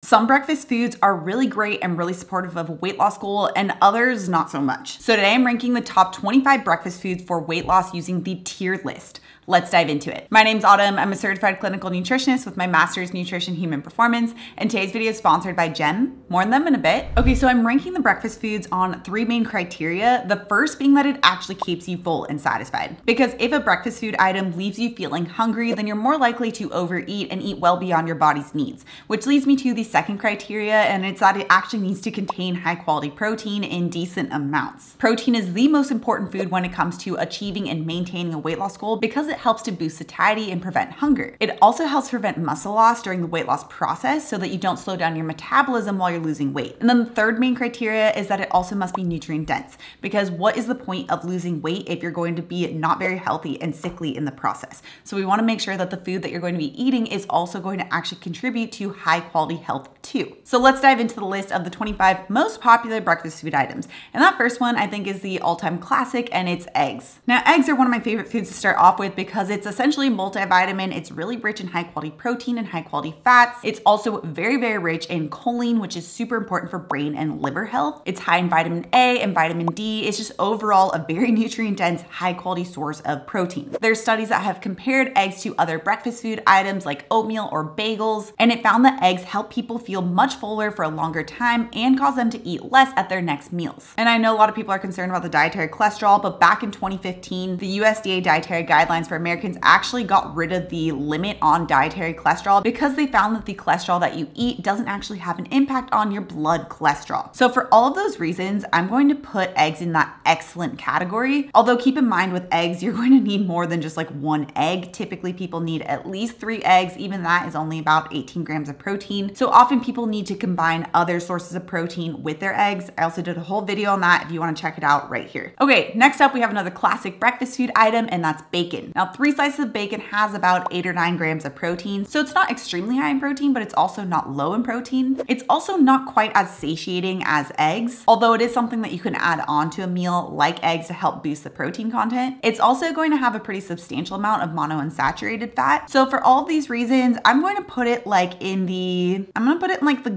Some breakfast foods are really great and really supportive of a weight loss goal, and others not so much. So today I'm ranking the top 25 breakfast foods for weight loss using the tiered list. Let's dive into it. My name's Autumn. I'm a certified clinical nutritionist with my master's in nutrition human performance, and today's video is sponsored by Jem. More on them in a bit. Okay, so I'm ranking the breakfast foods on 3 main criteria. The first being that it actually keeps you full and satisfied. Because if a breakfast food item leaves you feeling hungry, then you're more likely to overeat and eat well beyond your body's needs. Which leads me to the second criteria, and it's that it actually needs to contain high quality protein in decent amounts. Protein is the most important food when it comes to achieving and maintaining a weight loss goal because it helps to boost satiety and prevent hunger. It also helps prevent muscle loss during the weight loss process so that you don't slow down your metabolism while you're losing weight. And then the third main criteria is that it also must be nutrient dense, because what is the point of losing weight if you're going to be not very healthy and sickly in the process? So we want to make sure that the food that you're going to be eating is also going to actually contribute to high quality health too. So let's dive into the list of the 25 most popular breakfast food items. And that first one I think is the all-time classic, and it's eggs. Now, eggs are one of my favorite foods to start off with because it's essentially multivitamin. It's really rich in high quality protein and high quality fats. It's also very, very rich in choline, which is super important for brain and liver health. It's high in vitamin A and vitamin D. It's just overall a very nutrient dense, high quality source of protein. There's studies that have compared eggs to other breakfast food items like oatmeal or bagels, and it found that eggs help people feel much fuller for a longer time and cause them to eat less at their next meals. And I know a lot of people are concerned about the dietary cholesterol, but back in 2015, the USDA dietary guidelines for Americans actually got rid of the limit on dietary cholesterol because they found that the cholesterol that you eat doesn't actually have an impact on your blood cholesterol. So for all of those reasons, I'm going to put eggs in that excellent category. Although keep in mind with eggs, you're going to need more than just like 1 egg. Typically people need at least 3 eggs. Even that is only about 18 grams of protein. So often people need to combine other sources of protein with their eggs. I also did a whole video on that if you want to check it out right here. Okay, next up we have another classic breakfast food item, and that's bacon. Now 3 slices of bacon has about 8 or 9 grams of protein. So it's not extremely high in protein, but it's also not low in protein. It's also not quite as satiating as eggs, although it is something that you can add on to a meal like eggs to help boost the protein content. It's also going to have a pretty substantial amount of monounsaturated fat. So for all of these reasons, I'm going to put it in the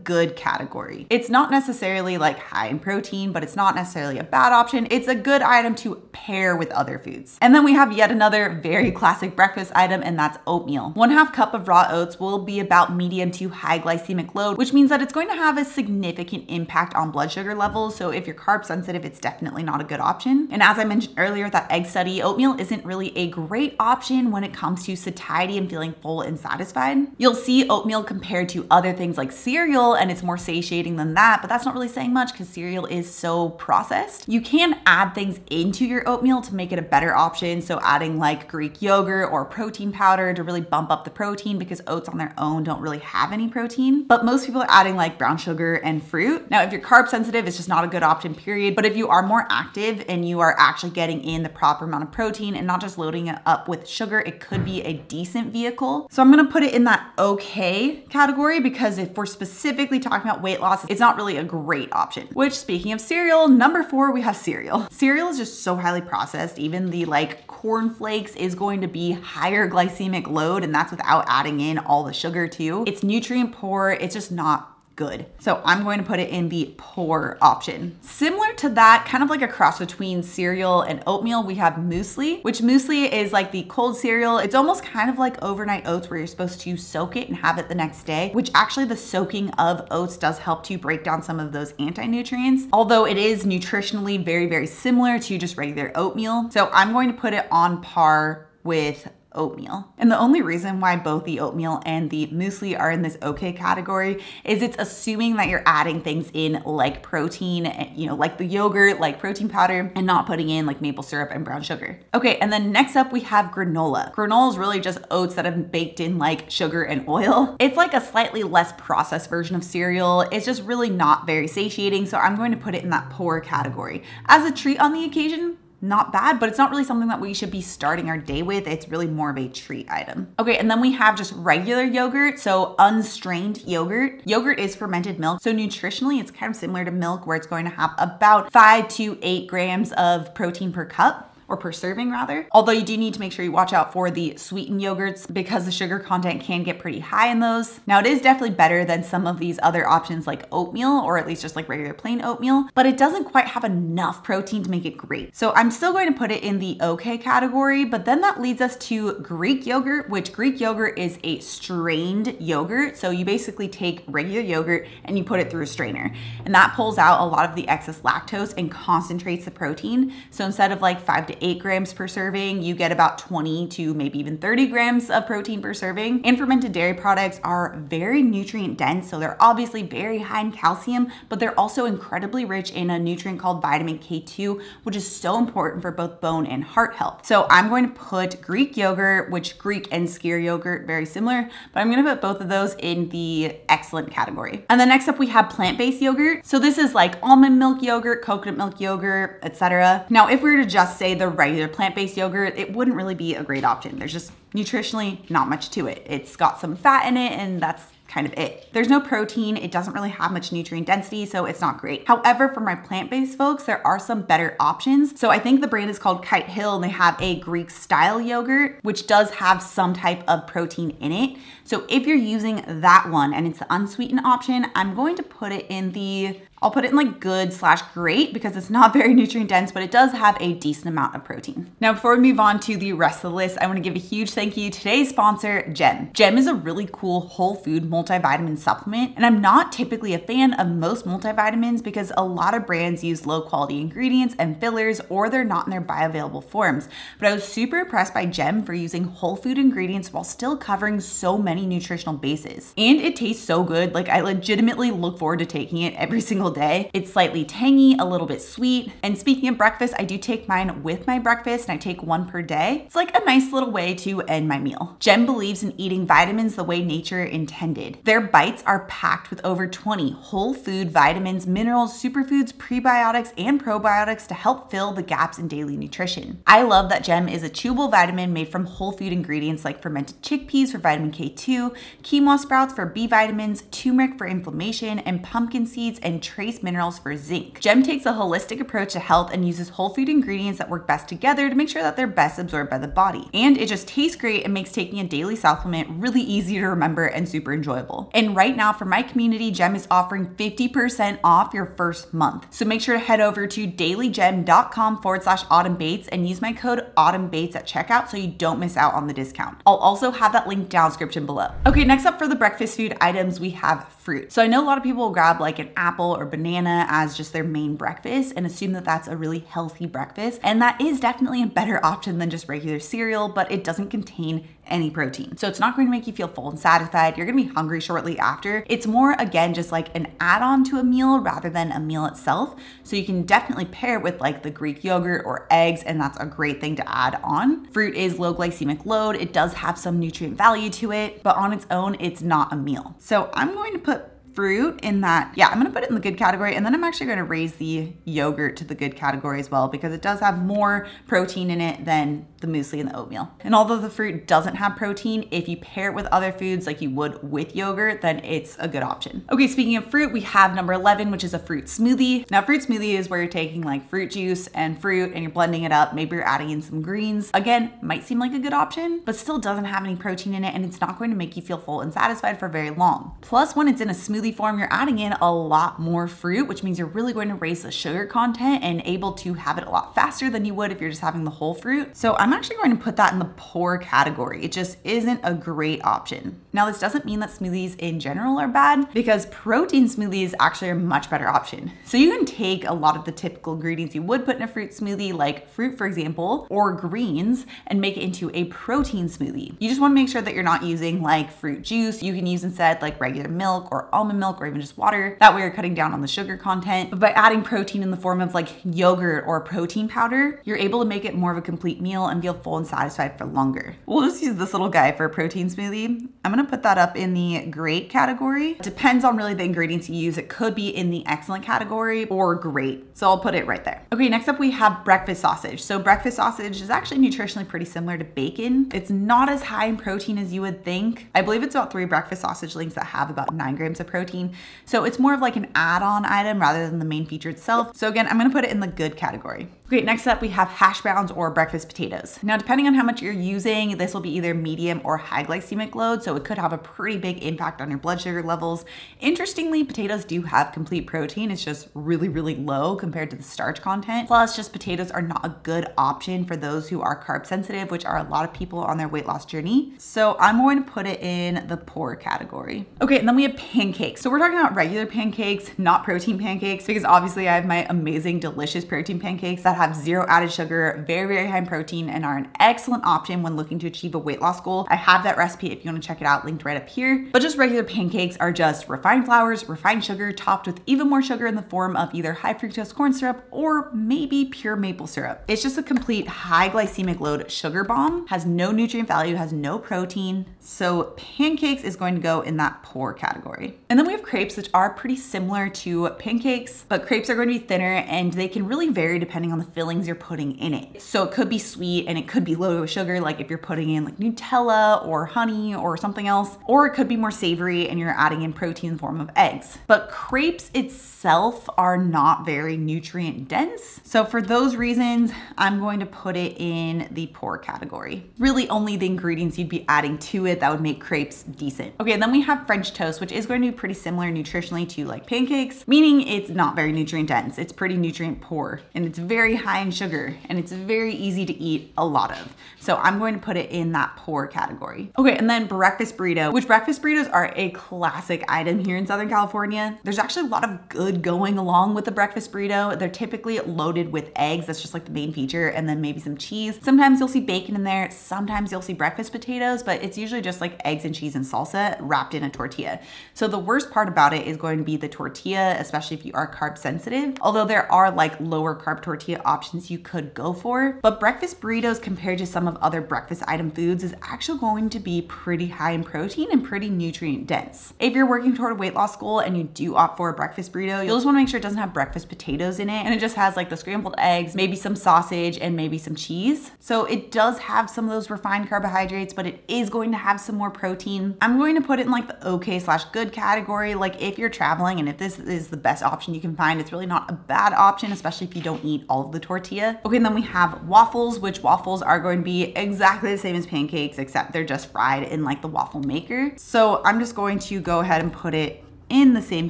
good category. It's not necessarily like high in protein, but it's not necessarily a bad option. It's a good item to pair with other foods. And then we have yet another very classic breakfast item, and that's oatmeal. 1/2 cup of raw oats will be about medium to high glycemic load, which means that it's going to have a significant impact on blood sugar levels. So if you're carb sensitive, it's definitely not a good option. And as I mentioned earlier with that egg study, oatmeal isn't really a great option when it comes to satiety and feeling full and satisfied. You'll see oatmeal compared to other things like cereal, and it's more satiating than that, but that's not really saying much because cereal is so processed. You can add things into your oatmeal to make it a better option. So adding like Greek yogurt or protein powder to really bump up the protein, because oats on their own don't really have any protein. But most people are adding like brown sugar and fruit. Now, if you're carb sensitive, it's just not a good option, period. But if you are more active and you are actually getting in the proper amount of protein and not just loading it up with sugar, it could be a decent vehicle. So I'm gonna put it in that okay category, because if we're specifically talking about weight loss, it's not really a great option. Which, speaking of cereal, number 4, we have cereal. Cereal is just so highly processed. Even the corn flakes is going to be higher glycemic load, and that's without adding in all the sugar too. It's nutrient poor. It's just not good. So I'm going to put it in the poor option. Similar to that, kind of like a cross between cereal and oatmeal, we have muesli, which muesli is like the cold cereal. It's almost kind of like overnight oats where you're supposed to soak it and have it the next day, which actually the soaking of oats does help to break down some of those anti-nutrients, although it is nutritionally very, very similar to just regular oatmeal. So I'm going to put it on par with oatmeal. And the only reason why both the oatmeal and the muesli are in this okay category is it's assuming that you're adding things in like protein, like the yogurt, like protein powder, and not putting in like maple syrup and brown sugar. Okay, and then next up we have granola. Granola is really just oats that have baked in like sugar and oil. It's like a slightly less processed version of cereal. It's just really not very satiating, so I'm going to put it in that poor category. As a treat on the occasion, not bad, but it's not really something that we should be starting our day with. It's really more of a treat item. Okay, and then we have just regular yogurt, so unstrained yogurt. Yogurt is fermented milk, so nutritionally it's kind of similar to milk, where it's going to have about 5 to 8 grams of protein per cup. or per serving rather. Although you do need to make sure you watch out for the sweetened yogurts because the sugar content can get pretty high in those. Now it is definitely better than some of these other options like oatmeal, or at least just like regular plain oatmeal, but it doesn't quite have enough protein to make it great. So I'm still going to put it in the okay category, but then that leads us to Greek yogurt, which Greek yogurt is a strained yogurt. So you basically take regular yogurt and you put it through a strainer, and that pulls out a lot of the excess lactose and concentrates the protein. So instead of like 5 to 8 grams per serving, you get about 20 to maybe even 30 grams of protein per serving. And fermented dairy products are very nutrient dense, so they're obviously very high in calcium, but they're also incredibly rich in a nutrient called vitamin K2, which is so important for both bone and heart health. So I'm going to put Greek yogurt, which Greek and skyr yogurt, very similar, but I'm going to put both of those in the excellent category. And then next up we have plant-based yogurt. So this is like almond milk yogurt, coconut milk yogurt, etc. Now, if we were to just say the regular plant-based yogurt, it wouldn't really be a great option. There's just nutritionally not much to it. It's got some fat in it, and that's kind of it. There's no protein, it doesn't really have much nutrient density, so it's not great. However, for my plant-based folks, there are some better options. So I think the brand is called Kite Hill, and they have a Greek style yogurt, which does have some type of protein in it. So if you're using that one and it's the unsweetened option, I'm going to put it in the, I'll put it in like good/great because it's not very nutrient dense, but it does have a decent amount of protein. Now, before we move on to the rest of the list, I want to give a huge thank you to today's sponsor, Gem. Gem is a really cool whole food multivitamin supplement, and I'm not typically a fan of most multivitamins because a lot of brands use low quality ingredients and fillers, or they're not in their bioavailable forms. But I was super impressed by Gem for using whole food ingredients while still covering so many nutritional bases. And it tastes so good. Like, I legitimately look forward to taking it every single day. It's slightly tangy, a little bit sweet. And speaking of breakfast, I do take mine with my breakfast, and I take one per day. It's like a nice little way to end my meal. Gem believes in eating vitamins the way nature intended. Their bites are packed with over 20 whole food vitamins, minerals, superfoods, prebiotics, and probiotics to help fill the gaps in daily nutrition. I love that Gem is a chewable vitamin made from whole food ingredients like fermented chickpeas for vitamin K2, quinoa sprouts for B vitamins, turmeric for inflammation, and pumpkin seeds and trace minerals for zinc. Gem takes a holistic approach to health and uses whole food ingredients that work best together to make sure that they're best absorbed by the body. And it just tastes great and makes taking a daily supplement really easy to remember and super enjoyable. And right now, for my community, Gem is offering 50% off your first month. So make sure to head over to dailygem.com/autumnbates and use my code autumnbates at checkout so you don't miss out on the discount. I'll also have that link down in the description below. Okay, next up for the breakfast food items, we have fruit. So I know a lot of people will grab like an apple or banana as just their main breakfast and assume that that's a really healthy breakfast. And that is definitely a better option than just regular cereal, but it doesn't contain any protein. So it's not going to make you feel full and satisfied. You're going to be hungry shortly after. It's more, again, just like an add-on to a meal rather than a meal itself. So you can definitely pair it with like the Greek yogurt or eggs, and that's a great thing to add on. Fruit is low glycemic load. It does have some nutrient value to it, but on its own, it's not a meal. So I'm going to put fruit in that. Yeah, I'm gonna put it in the good category, and then I'm actually gonna raise the yogurt to the good category as well because it does have more protein in it than the muesli and the oatmeal. And although the fruit doesn't have protein, if you pair it with other foods like you would with yogurt, then it's a good option. Okay, speaking of fruit, we have number 11, which is a fruit smoothie. Now, fruit smoothie is where you're taking like fruit juice and fruit and you're blending it up. Maybe you're adding in some greens. Again, might seem like a good option, but still doesn't have any protein in it, and it's not going to make you feel full and satisfied for very long. Plus, when it's in a smoothie form, you're adding in a lot more fruit, which means you're really going to raise the sugar content and able to have it a lot faster than you would if you're just having the whole fruit. So I'm actually going to put that in the poor category. It just isn't a great option. Now, this doesn't mean that smoothies in general are bad, because protein smoothies actually are a much better option. So you can take a lot of the typical ingredients you would put in a fruit smoothie, like fruit, for example, or greens, and make it into a protein smoothie. You just want to make sure that you're not using like fruit juice. You can use instead like regular milk or almond milk or even just water. That way you're cutting down on the sugar content. But by adding protein in the form of like yogurt or protein powder, you're able to make it more of a complete meal and feel full and satisfied for longer. We'll just use this little guy for a protein smoothie. I'm gonna put that up in the great category. Depends on really the ingredients you use. It could be in the excellent category or great. So I'll put it right there. Okay, next up we have breakfast sausage. So breakfast sausage is actually nutritionally pretty similar to bacon. It's not as high in protein as you would think. I believe it's about 3 breakfast sausage links that have about 9 grams of protein. So it's more of like an add-on item rather than the main feature itself. So again, I'm gonna put it in the good category. Okay, next up we have hash browns or breakfast potatoes. Now, depending on how much you're using, this will be either medium or high glycemic load, so it could have a pretty big impact on your blood sugar levels. Interestingly, potatoes do have complete protein. It's just really, really low compared to the starch content. Plus, just potatoes are not a good option for those who are carb sensitive, which are a lot of people on their weight loss journey. So I'm going to put it in the poor category. Okay, and then we have pancakes. So we're talking about regular pancakes, not protein pancakes, because obviously I have my amazing, delicious protein pancakes that have 0 added sugar, very, very high in protein, and are an excellent option when looking to achieve a weight loss goal. I have that recipe if you want to check it out, linked right up here. But just regular pancakes are just refined flours, refined sugar, topped with even more sugar in the form of either high fructose corn syrup or maybe pure maple syrup. It's just a complete high glycemic load sugar bomb, has no nutrient value, has no protein. So pancakes is going to go in that poor category. And then we have crepes, which are pretty similar to pancakes, but crepes are going to be thinner and they can really vary depending on the fillings you're putting in it. So it could be sweet and it could be low sugar, like if you're putting in like Nutella or honey or something else, or it could be more savory and you're adding in protein in the form of eggs. But crepes itself are not very nutrient dense. So for those reasons, I'm going to put it in the poor category. Really only the ingredients you'd be adding to it that would make crepes decent. Okay, and then we have French toast, which is going to be pretty similar nutritionally to like pancakes, meaning it's not very nutrient dense. It's pretty nutrient poor and it's very high in sugar and it's very easy to eat a lot of. So I'm going to put it in that poor category. Okay, and then breakfast burrito, which breakfast burritos are a classic item here in Southern California. There's actually a lot of good going along with the breakfast burrito. They're typically loaded with eggs. That's just like the main feature, and then maybe some cheese. Sometimes you'll see bacon in there. Sometimes you'll see breakfast potatoes, but it's usually just like eggs and cheese and salsa wrapped in a tortilla. So the worst part about it is going to be the tortilla, especially if you are carb sensitive. Although there are like lower carb tortilla options you could go for, but breakfast burritos compared to some of other breakfast item foods is actually going to be pretty high in protein and pretty nutrient dense. If you're working toward a weight loss goal and you do opt for a breakfast burrito, you'll just want to make sure it doesn't have breakfast potatoes in it and it just has like the scrambled eggs, maybe some sausage and maybe some cheese. So it does have some of those refined carbohydrates, but it is going to have some more protein. I'm going to put it in like the okay/good category. Like if you're traveling and if this is the best option you can find, it's really not a bad option, especially if you don't eat all of the tortilla. Okay, and then we have waffles, which waffles are going to be exactly the same as pancakes, except they're just fried in like the waffle maker. So I'm just going to go ahead and put it in the same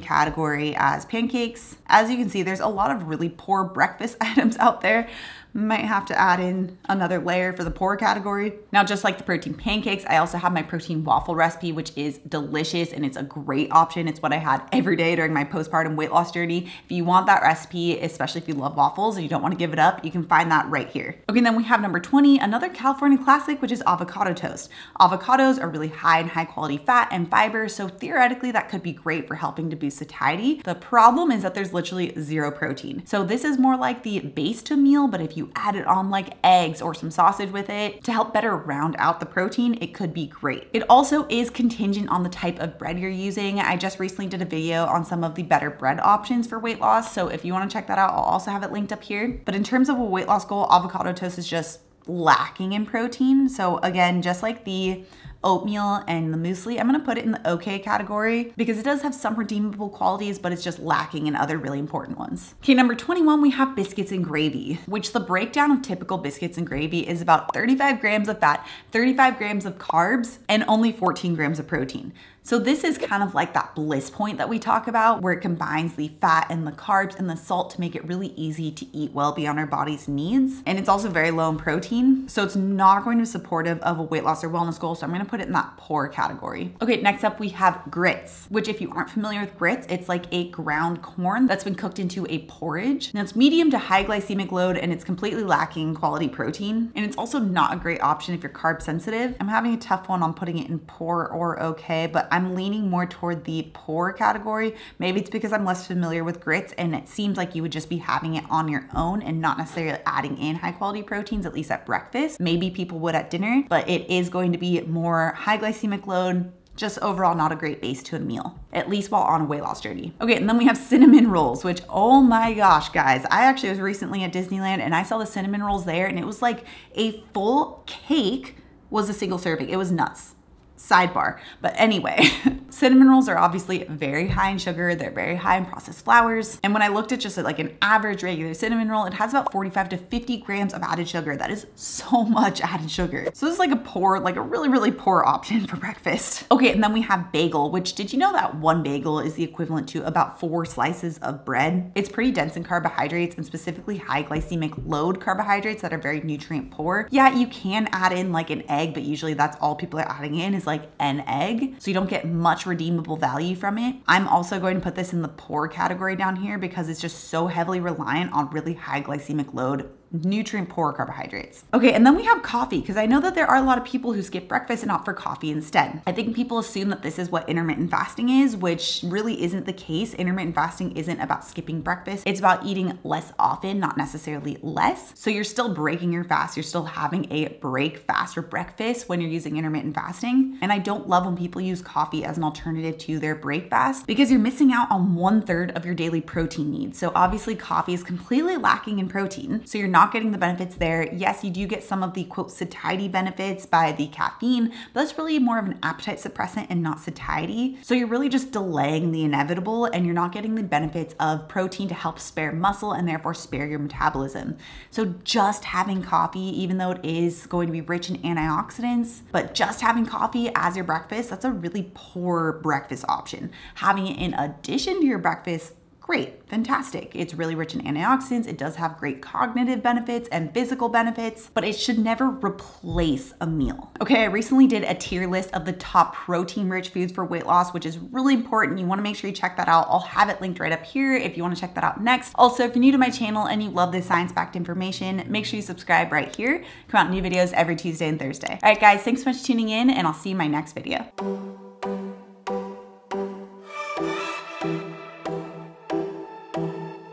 category as pancakes. As you can see, there's a lot of really poor breakfast items out there. Might have to add in another layer for the poor category. Now, just like the protein pancakes, I also have my protein waffle recipe, which is delicious and it's a great option. It's what I had every day during my postpartum weight loss journey. If you want that recipe, especially if you love waffles and you don't want to give it up, you can find that right here. Okay, then we have number 20, another California classic, which is avocado toast. Avocados are really high in high quality fat and fiber, so theoretically that could be great for helping to boost satiety. The problem is that there's literally 0 protein. So this is more like the base to a meal, but if you add it on like eggs or some sausage with it to help better round out the protein, it could be great. It also is contingent on the type of bread you're using. I just recently did a video on some of the better bread options for weight loss. So if you want to check that out, I'll also have it linked up here. But in terms of a weight loss goal, avocado toast is just lacking in protein. So again, just like the oatmeal and the muesli, I'm gonna put it in the okay category because it does have some redeemable qualities, but it's just lacking in other really important ones. Okay, number 21, we have biscuits and gravy, which the breakdown of typical biscuits and gravy is about 35 grams of fat, 35 grams of carbs, and only 14 grams of protein. So this is kind of like that bliss point that we talk about where it combines the fat and the carbs and the salt to make it really easy to eat well beyond our body's needs. And it's also very low in protein. So it's not going to be supportive of a weight loss or wellness goal. So I'm going to put it in that poor category. Okay, next up we have grits, which if you aren't familiar with grits, it's like a ground corn that's been cooked into a porridge. Now it's medium to high glycemic load and it's completely lacking quality protein. And it's also not a great option if you're carb sensitive. I'm having a tough one on putting it in poor or okay, but I'm leaning more toward the poor category. Maybe it's because I'm less familiar with grits and it seems like you would just be having it on your own and not necessarily adding in high quality proteins, at least at breakfast. Maybe people would at dinner, but it is going to be more high glycemic load, just overall not a great base to a meal, at least while on a weight loss journey. Okay, and then we have cinnamon rolls, which, oh my gosh, guys, I actually was recently at Disneyland and I saw the cinnamon rolls there and it was like a full cake was a single serving. It was nuts. Sidebar. But anyway, cinnamon rolls are obviously very high in sugar. They're very high in processed flours. And when I looked at just like an average regular cinnamon roll, it has about 45 to 50 grams of added sugar. That is so much added sugar. So this is like a really, really poor option for breakfast. Okay, and then we have bagel, which did you know that one bagel is the equivalent to about 4 slices of bread? It's pretty dense in carbohydrates and specifically high glycemic load carbohydrates that are very nutrient poor. Yeah, you can add in like an egg, but usually that's all people are adding in is like an egg, so you don't get much redeemable value from it. I'm also going to put this in the poor category down here because it's just so heavily reliant on really high glycemic load, nutrient poor carbohydrates. Okay, and then we have coffee, because I know that there are a lot of people who skip breakfast and opt for coffee instead. I think people assume that this is what intermittent fasting is, which really isn't the case. Intermittent fasting isn't about skipping breakfast. It's about eating less often, not necessarily less. So you're still breaking your fast. You're still having a break fast or breakfast when you're using intermittent fasting. And I don't love when people use coffee as an alternative to their break fast because you're missing out on 1/3 of your daily protein needs. So obviously coffee is completely lacking in protein. So you're not getting the benefits there. Yes, you do get some of the quote satiety benefits by the caffeine, but that's really more of an appetite suppressant and not satiety. So you're really just delaying the inevitable and you're not getting the benefits of protein to help spare muscle and therefore spare your metabolism. So just having coffee, even though it is going to be rich in antioxidants, but just having coffee as your breakfast, that's a really poor breakfast option. Having it in addition to your breakfast, great, fantastic. It's really rich in antioxidants. It does have great cognitive benefits and physical benefits, but it should never replace a meal. Okay, I recently did a tier list of the top protein-rich foods for weight loss, which is really important. You wanna make sure you check that out. I'll have it linked right up here if you wanna check that out next. Also, if you're new to my channel and you love this science-backed information, make sure you subscribe right here. Come out new videos every Tuesday and Thursday. All right, guys, thanks so much for tuning in and I'll see you in my next video.